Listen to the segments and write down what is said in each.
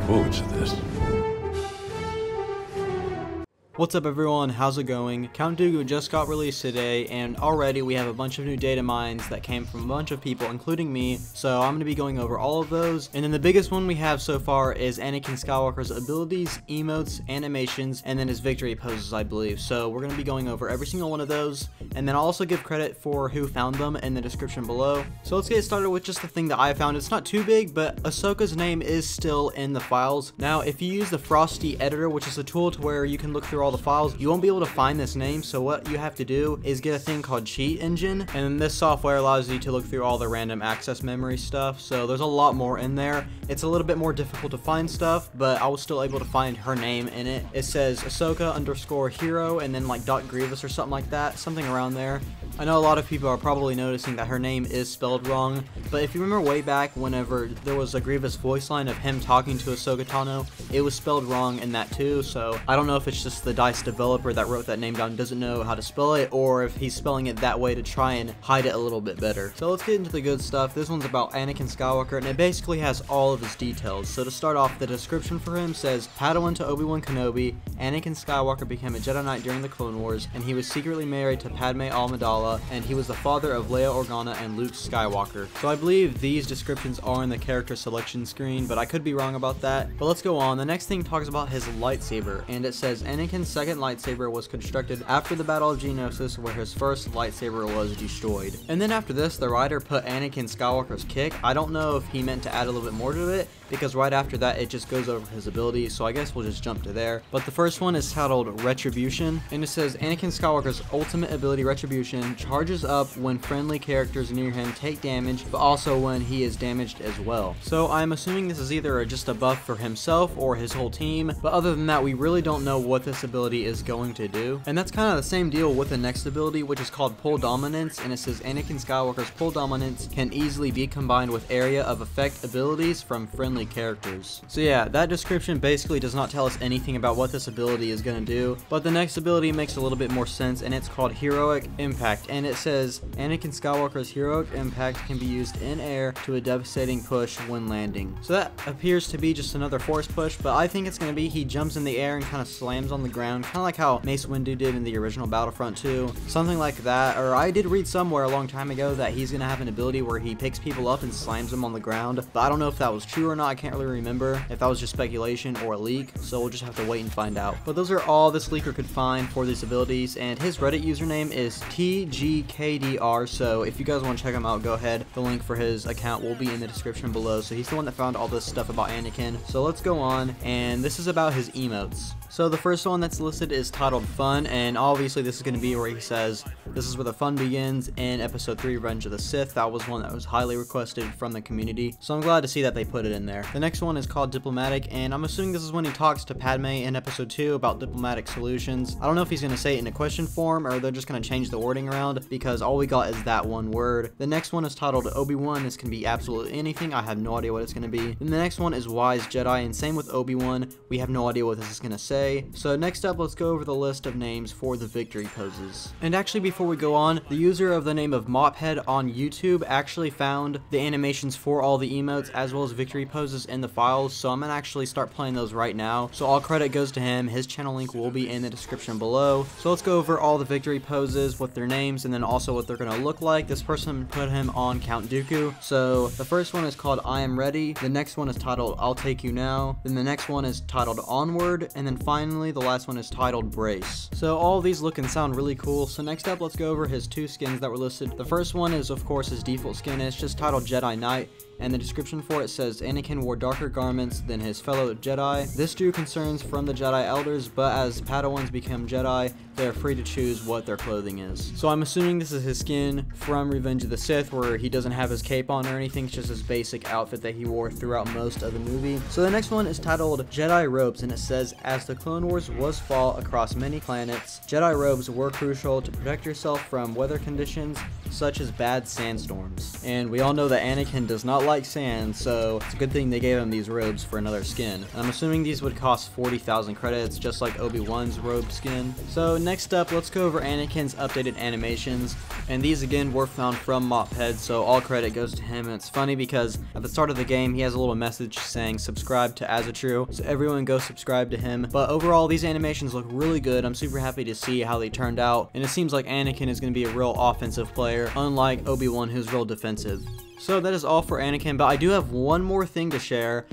forward to this. What's up everyone, how's it going? Count Dooku just got released today, and already we have a bunch of new data mines that came from a bunch of people, including me, so I'm going to be going over all of those. And then the biggest one we have so far is Anakin Skywalker's abilities, emotes, animations, and then his victory poses, I believe. So we're going to be going over every single one of those, and then I'll also give credit for who found them in the description below. So let's get started with just the thing that I found. It's not too big, but Ahsoka's name is still in the files. Now, if you use the Frosty editor, which is a tool to where you can look through all the files, you won't be able to find this name. So what you have to do is get a thing called Cheat Engine, and then this software allows you to look through all the random access memory stuff. So there's a lot more in there. It's a little bit more difficult to find stuff, but I was still able to find her name in it. It says Ahsoka_hero and then like .Grievous or something like that, something around there. I know a lot of people are probably noticing that her name is spelled wrong, but if you remember way back whenever there was a Grievous voice line of him talking to Ahsoka Tano, it was spelled wrong in that too. So I don't know if it's just the DICE developer that wrote that name down doesn't know how to spell it, or if he's spelling it that way to try and hide it a little bit better. So let's get into the good stuff. This one's about Anakin Skywalker, and it basically has all of his details. So to start off, the description for him says, Padawan to Obi-Wan Kenobi, Anakin Skywalker became a Jedi Knight during the Clone Wars, and he was secretly married to Padme Amidala, and he was the father of Leia Organa and Luke Skywalker. So I believe these descriptions are in the character selection screen, but I could be wrong about that. But let's go on. The next thing talks about his lightsaber, and it says Anakin's second lightsaber was constructed after the Battle of Geonosis, where his first lightsaber was destroyed. And then after this, the writer put Anakin Skywalker's kick. I don't know if he meant to add a little bit more to it, because right after that it just goes over his abilities, so I guess we'll just jump to there. But the first one is titled Retribution, and it says Anakin Skywalker's ultimate ability Retribution charges up when friendly characters near him take damage, but also when he is damaged as well. So I'm assuming this is either just a buff for himself or his whole team, but other than that we really don't know what this ability is going to do. And that's kind of the same deal with the next ability, which is called Pull Dominance, and it says Anakin Skywalker's Pull Dominance can easily be combined with area of effect abilities from friendly characters. So yeah, that description basically does not tell us anything about what this ability is going to do, but the next ability makes a little bit more sense, and it's called Heroic Impact, and it says Anakin Skywalker's Heroic Impact can be used in air to a devastating push when landing. So that appears to be just another force push, but I think it's going to be he jumps in the air and kind of slams on the ground, kind of like how Mace Windu did in the original Battlefront 2, something like that. Or I did read somewhere a long time ago that he's going to have an ability where he picks people up and slams them on the ground, but I don't know if that was true or not. I can't really remember if that was just speculation or a leak, so we'll just have to wait and find out. But those are all this leaker could find for these abilities, and his Reddit username is TGKDR, so if you guys want to check him out, go ahead. The link for his account will be in the description below. So he's the one that found all this stuff about Anakin. So let's go on, and this is about his emotes. So the first one that's listed is titled Fun, and obviously this is going to be where he says, this is where the fun begins in episode 3, Revenge of the Sith. That was one that was highly requested from the community, so I'm glad to see that they put it in there. The next one is called Diplomatic, and I'm assuming this is when he talks to Padme in episode 2 about diplomatic solutions. I don't know if he's going to say it in a question form, or they're just going to change the wording around, because all we got is that one word. The next one is titled Obi-Wan. This can be absolutely anything. I have no idea what it's going to be. Then the next one is Wise Jedi, and same with Obi-Wan. We have no idea what this is going to say. So next up, let's go over the list of names for the victory poses. And actually, before we go on, the user of the name of Mophead on YouTube actually found the animations for all the emotes as well as victory poses in the files, so I'm gonna actually start playing those right now. So all credit goes to him. His channel link will be in the description below. So let's go over all the victory poses with their names and then also what they're gonna look like. This person put him on Count Dooku. So the first one is called I Am Ready. The next one is titled I'll Take You Now. Then the next one is titled Onward, and then finally the last one is titled Brace. So all of these look and sound really cool. So next up, let's go over his 2 skins that were listed. The first one is of course his default skin, and it's just titled Jedi Knight, and the description for it says Anakin wore darker garments than his fellow Jedi. This drew concerns from the Jedi elders, but as Padawans become Jedi, they are free to choose what their clothing is. So I'm assuming this is his skin from Revenge of the Sith, where he doesn't have his cape on or anything. It's just his basic outfit that he wore throughout most of the movie. So the next one is titled Jedi Ropes, and it says, as the Clone Wars was fought across many planets, Jedi robes were crucial to protect yourself from weather conditions such as bad sandstorms. And we all know that Anakin does not like like sand, so it's a good thing they gave him these robes for another skin. I'm assuming these would cost 40,000 credits, just like Obi-Wan's robe skin. So next up, let's go over Anakin's updated animations, and these again were found from Mophead, so all credit goes to him. And it's funny because at the start of the game, he has a little message saying subscribe to Azatru, so everyone go subscribe to him. But overall, these animations look really good. I'm super happy to see how they turned out, and it seems like Anakin is going to be a real offensive player, unlike Obi-Wan, who's real defensive. So that is all for Anakin, but I do have one more thing to share.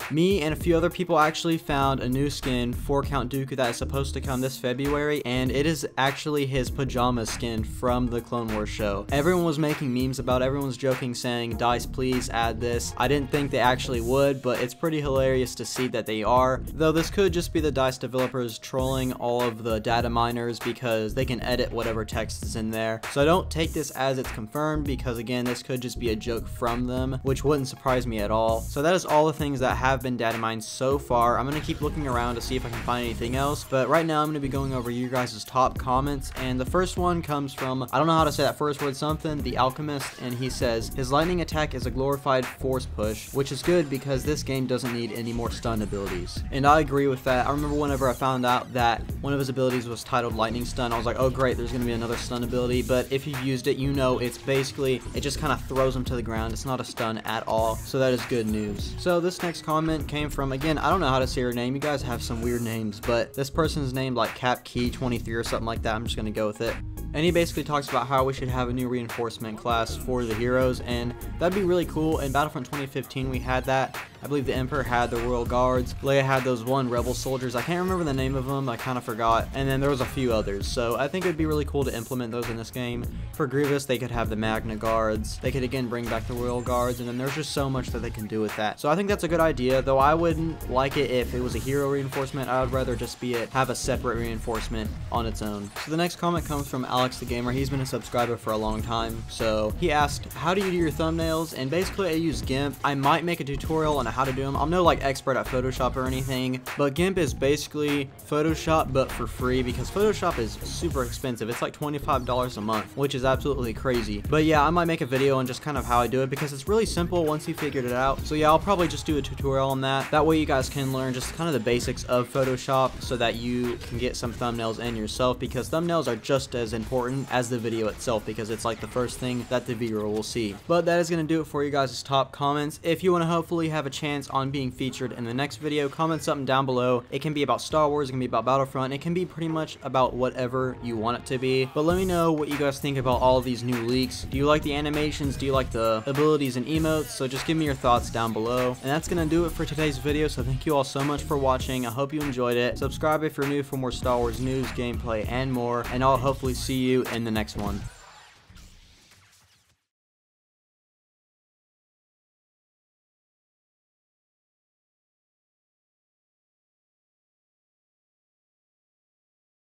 Me and a few other people actually found a new skin for Count Dooku that is supposed to come this February, and it is actually his pajama skin from the Clone Wars show. Everyone was making memes about it. Everyone's joking, saying, DICE, please add this. I didn't think they actually would, but it's pretty hilarious to see that they are. Though this could just be the DICE developers trolling all of the data miners because they can edit whatever text is in there. So I don't take this as it's confirmed because, again, this could just be a joke from them, which wouldn't surprise me at all. So that is all the things that have been data mined so far. I'm going to keep looking around to see if I can find anything else, but right now I'm going to be going over you guys' top comments, and the first one comes from, I don't know how to say that first word, something, The Alchemist, and he says, his lightning attack is a glorified force push, which is good because this game doesn't need any more stun abilities. And I agree with that. I remember whenever I found out that one of his abilities was titled lightning stun, I was like, oh great, there's going to be another stun ability, but if you've used it, you know it's basically, it just kind of throws him to the ground. It's not a stun at all, so that is good news. So this next comment came from, again, I don't know how to say her name. You guys have some weird names, but this person's named like CapKey23 or something like that. I'm just gonna go with it. And he basically talks about how we should have a new reinforcement class for the heroes, and that'd be really cool. In Battlefront 2015, we had that. I believe the Emperor had the Royal Guards. Leia had those one Rebel soldiers. I can't remember the name of them. I kind of forgot. And then there was a few others. So I think it'd be really cool to implement those in this game. For Grievous, they could have the Magna Guards. They could again bring back the Royal Guards, and then there's just so much that they can do with that. So I think that's a good idea, though I wouldn't like it if it was a hero reinforcement. I would rather just have a separate reinforcement on its own. So the next comment comes from Alex the Gamer. He's been a subscriber for a long time. So he asked, how do you do your thumbnails? And basically I use GIMP. I might make a tutorial on how to do them. I'm no like expert at Photoshop or anything, but GIMP is basically Photoshop but for free because Photoshop is super expensive. It's like $25 a month, which is absolutely crazy. But yeah, I might make a video on just kind of how I do it because it's really simple once you figured it out. So yeah, I'll probably just do a tutorial on that. That way you guys can learn just kind of the basics of Photoshop so that you can get some thumbnails in yourself, because thumbnails are just as important as the video itself because it's like the first thing that the viewer will see. But that is going to do it for you guys' top comments. If you want to hopefully have a chance on being featured in the next video, comment something down below. It can be about Star Wars, it can be about Battlefront, it can be pretty much about whatever you want it to be. But let me know what you guys think about all of these new leaks. Do you like the animations? Do you like the abilities and emotes? So just give me your thoughts down below. And that's going to do it for today's video, so thank you all so much for watching. I hope you enjoyed it. Subscribe if you're new for more Star Wars news, gameplay, and more, and I'll hopefully see you in the next one.